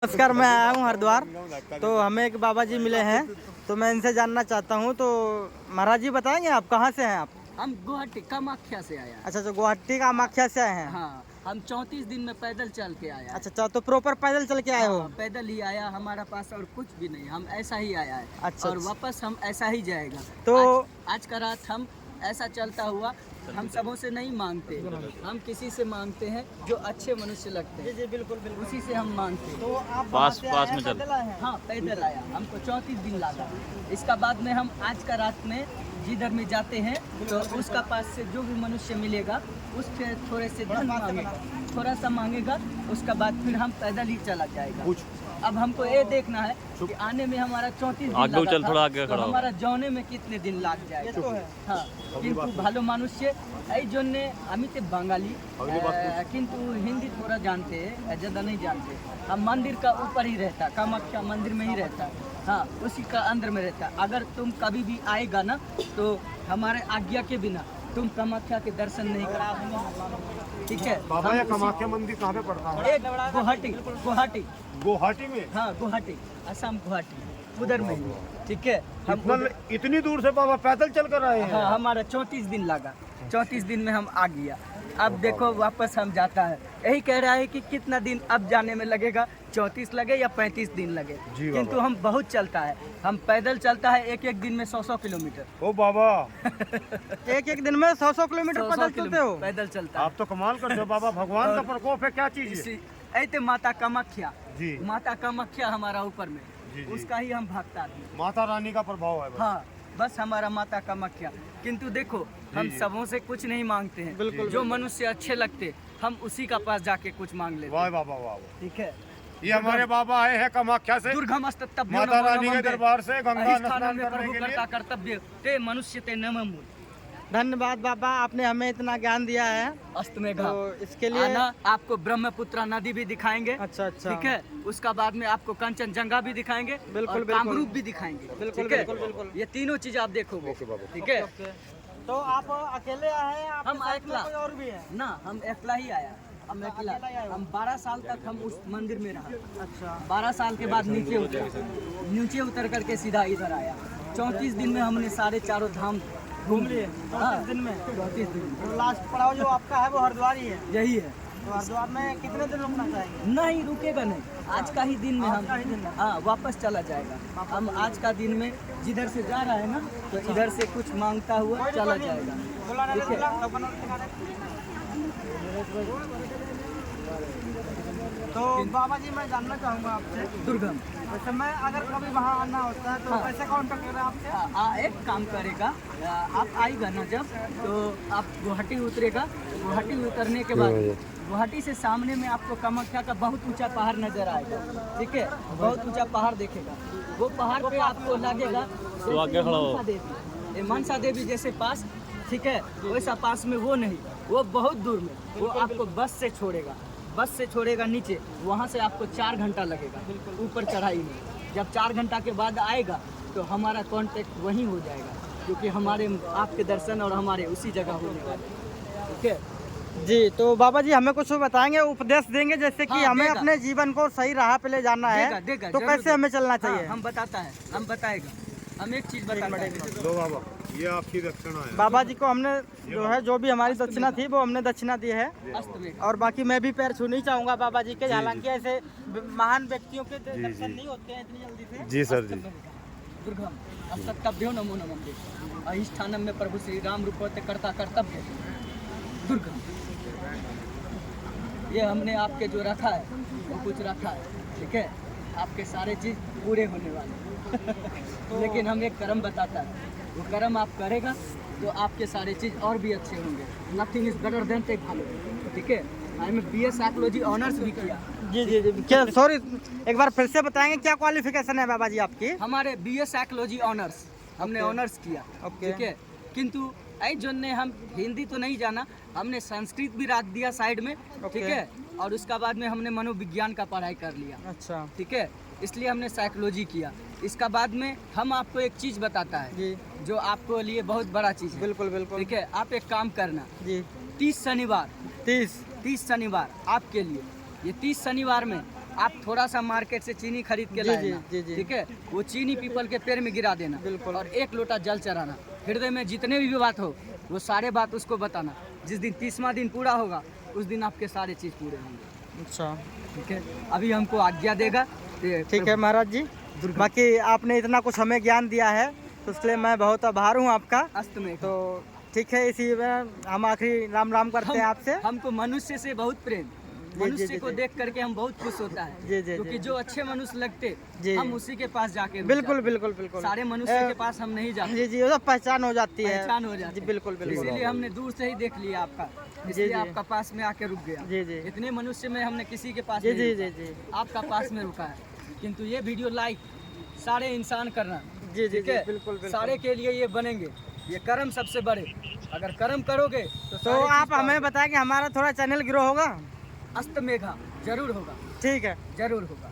नमस्कार, मैं आया हूँ हरिद्वार। तो हमें एक बाबा जी मिले हैं, तो मैं इनसे जानना चाहता हूँ। तो महाराज जी बताएंगे आप कहाँ से हैं आप? हम गुवाहाटी कामाख्या से आया। अच्छा, तो गुवाहाटी कामाख्या से आए हैं। हाँ, हम 34 दिन में पैदल चल के आया। अच्छा, तो प्रॉपर पैदल चल के आए हो? पैदल ही आया, हमारा पास और कुछ भी नहीं, हम ऐसा ही आया है। अच्छा, और वापस हम ऐसा ही जाएगा। तो आज का रात हम ऐसा चलता हुआ, हम सबों से नहीं मांगते, हम किसी से मांगते हैं जो अच्छे मनुष्य लगते हैं। जी बिल्कुल बिल्कुल, उसी से हम मांगते हैं। तो आप पास में पैदल आए हैं? हाँ, पैदल आया, हमको 34 दिन लगा। इसका बाद में हम आज का रात में जिधर में जाते हैं तो उसका पास से जो भी मनुष्य मिलेगा उसके थोड़े से धन मांगेगा, थोड़ा सा मांगेगा। उसका बाद फिर हम पैदल ही चला जाएगा। अब हमको ये देखना है कि आने में हमारा 34 दिन लगा था, थोड़ा आगे तो हमारा जाने में कितने दिन लग जाएगा। ये तो है। हाँ, কিন্তু ভালো মানুষে এই জন্যে আমি তো বাঙালি, किंतु हिंदी थोड़ा जानते हैं, ज़्यादा नहीं जानते। हम मंदिर का ऊपर ही रहता, कामाख्या मंदिर में ही रहता। हाँ, उसी का अंदर में रहता। अगर तुम कभी भी आएगा ना तो हमारे आज्ञा के बिना तुम कामाख्या के दर्शन नहीं कर, ठीक है? बाबा, ये कामाख्या मंदिर कहाँ पे पड़ता है? गुवाहाटी गुवाहाटी गुवाहाटी में? हाँ, गुवाहाटी, असम गुवाहाटी, उधर में ही, ठीक है? हम इतनी दूर से बाबा पैदल चल कर आए हैं? हाँ, हमारा 34 दिन लगा। 34 दिन में हम आ गया। अब देखो वापस हम जाता है, यही कह रहा है कि कितना दिन अब जाने में लगेगा, 34 लगे या 35 दिन लगे। किंतु हम बहुत चलता है, हम पैदल चलता है एक एक दिन में 100-100 किलोमीटर। ओ बाबा, एक एक दिन में 100-100 किलोमीटर पैदल चलते हो? पैदल चलता है। आप तो कमाल करते हो बाबा। भगवान का प्रकोप है, क्या चीज है? ऐसे माता कामाख्या जी, माता कामाख्या हमारा ऊपर में, जी। उसका ही हम भक्त आदमी। माता रानी का प्रभाव है बस। हाँ, बस हमारा माता कामाख्या। किंतु देखो, हम सबों से कुछ नहीं मांगते हैं। बिल्कुल, जो मनुष्य अच्छे लगते हम उसी का पास जाके कुछ मांग लेते वाह हैं, बाबा, वाह। ठीक है? ये हमारे बाबा आए हैं कामाख्या से, दुर्गम अस्तब्य माता रानी के दरबार से गंगा स्नान में करने प्रभु के लिए। करता कर्तव्य ते मनुष्य ते नमः। धन्यवाद बाबा, आपने हमें इतना ज्ञान दिया है। अस्त में तो इसके लिए आना, आपको ब्रह्मपुत्र नदी भी दिखाएंगे। अच्छा, ठीक है? उसका बाद में आपको कंचनजंगा भी दिखाएंगे, बिल्कुल, और बिल्कुल। कामरूप भी दिखाएंगे। बिल्कुल, ठीक है? बिल्कुल, बिल्कुल। ये तीनों चीज आप देखोगे, ठीक है? तो आप अकेले आए हैं? आपके हम साथ में अकेला। कोई और भी है? ना, हम अकेला ही आया। हम अकेला, हम 12 साल तक हम उस मंदिर में रहा। अच्छा, 12 साल के बाद नीचे उतर करके सीधा इधर आया। 34 दिन में हमने सारे चारों धाम घूम लिए। 34 दिन में? 34 दिन में। तो लास्ट पड़ाव जो आपका है वो हरिद्वार ही है? यही है। तो हरिद्वार में कितने दिन रुकना चाहेंगे? नहीं रुकेगा नहीं, आज का ही दिन में आज का ही दिन हम है। हाँ वापस चला जाएगा। हम आज का दिन में जिधर से जा रहा है ना, तो इधर से कुछ मांगता हुआ चला जाएगा, ठीक है? तो बाबा जी, मैं जानना चाहूँगा आपसे, दुर्गम वैसे मैं अगर कभी वहाँ आना होता है तो हाँ। कैसे कांटेक्ट करें आपसे? एक काम करेगा, आप आएगा ना जब, तो आप गुवाहाटी उतरेगा। गुवाहाटी उतरने के बाद गुवाहाटी से सामने में आपको कामाख्या का बहुत ऊंचा पहाड़ नजर आएगा, ठीक है? बहुत ऊंचा पहाड़ देखेगा। वो पहाड़ पे आपको लगेगा तो आगे खड़ा हो। मनसा देवी, ये मनसा देवी जैसे पास, ठीक है? वैसा पास में वो नहीं, वो बहुत दूर में। वो आपको बस से छोड़ेगा नीचे, वहाँ से आपको 4 घंटा लगेगा ऊपर चढ़ाई में। जब 4 घंटा के बाद आएगा तो हमारा कांटेक्ट वहीं हो जाएगा, क्योंकि हमारे आपके दर्शन और हमारे उसी जगह होने वाले, ठीक है? जी, तो बाबा जी हमें कुछ बताएंगे, उपदेश देंगे, जैसे कि हाँ, हमें देगा। अपने जीवन को सही राह पे ले जाना है, देगा, तो जरूर कैसे हमें चलना चाहिए? हाँ, हम बताएगा। हम एक चीज बताएंगे। लो बाबा, ये आपकी दक्षिणा है। बाबा जी को हमने जो भी हमारी दक्षिणा थी वो हमने दक्षिणा दी है। अस्त में और बाकी मैं भी पैर छू नहीं चाहूंगा बाबा जी के, हालांकि ऐसे महान व्यक्तियों के दर्शन नहीं होते हैं इतनी जल्दी से। जी सर, जी। दुर्गम अस्तभ्यो नमो नमः। अधिष्ठानम में प्रभु श्री राम रूपते करता कर्तव्य। दुर्गम, ये हमने आपके जो रखा है वो कुछ रखा है, ठीक है? आपके सारे चीज पूरे होने वाले लेकिन हम एक कर्म बताता है, वो कर्म आप करेगा तो आपके सारे चीज और भी अच्छे होंगे। Nothing is better than take follow, ठीक है? मैंने BA साइकोलॉजी ऑनर्स भी किया। जी जी जी, क्या, सॉरी, एक बार फिर से बताएंगे क्या क्वालिफिकेशन है बाबा जी आपकी? हमारे BA साइकोलॉजी ऑनर्स, हमने ओके। ऑनर्स किया, ओके। ठीक है? किंतु ऐ जोने हम हिंदी तो नहीं जाना, हमने संस्कृत भी रख दिया साइड में, ठीक है? और उसका बाद में हमने मनोविज्ञान का पढ़ाई कर लिया, अच्छा, ठीक है? इसलिए हमने साइकोलॉजी किया। इसका बाद में हम आपको एक चीज बताता है जी, जो आपको लिए बहुत बड़ा चीज है, बिल्कुल बिल्कुल। ठीक है? आप एक काम करना, जी, 30 शनिवार 30 आपके लिए, ये 30 शनिवार में आप थोड़ा सा मार्केट से चीनी खरीद के जी, लाए जी, ना, जी, जी। ठीक है, वो चीनी पीपल के पेड़ में गिरा देना बिल्कुल। और 1 लोटा जल चढ़ाना। हृदय में जितने भी बात हो वो सारे बात उसको बताना। जिस दिन 30वां दिन पूरा होगा उस दिन आपके सारे चीज़ पूरे होंगे। अच्छा ठीक है, अभी हमको आज्ञा देगा। ठीक है महाराज जी, बाकी आपने इतना कुछ हमें ज्ञान दिया है तो इसके लिए मैं बहुत आभार हूँ आपका। अस्त में तो ठीक है, इसी में हम आखिरी राम राम करते हैं आपसे। हमको मनुष्य से बहुत प्रेम, मनुष्य जी, को जी। देख करके हम बहुत खुश होता है, जी, जी, क्योंकि जी। जो अच्छे मनुष्य लगते जी। हम उसी के पास जाके रुक बिल्कुल जाते। बिल्कुल बिल्कुल। सारे मनुष्य के पास हम नहीं जाते, जी जी, वो तो पहचान हो जाती है। पहचान हो जाती जी है। बिल्कुल बिल्कुल। इसीलिए हमने दूर से ही देख लिया आपका, इसलिए जी। आपका पास में आके रुक गया। जी जी इतने मनुष्य में हमने किसी के पास जी नहीं जी रुका, जी जी आपका पास में रुका है। किंतु ये वीडियो लाइक सारे इंसान करना, जी जी ठीक है, बिल्कुल बिल्कुल। सारे के लिए ये बनेंगे। ये कर्म सबसे बड़े, अगर कर्म करोगे तो तो सारे चीज़ आप हमें पाओगे। बताएं कि हमारा थोड़ा चैनल ग्रो होगा। अस्त मेघा जरूर होगा, ठीक है। जरूर होगा।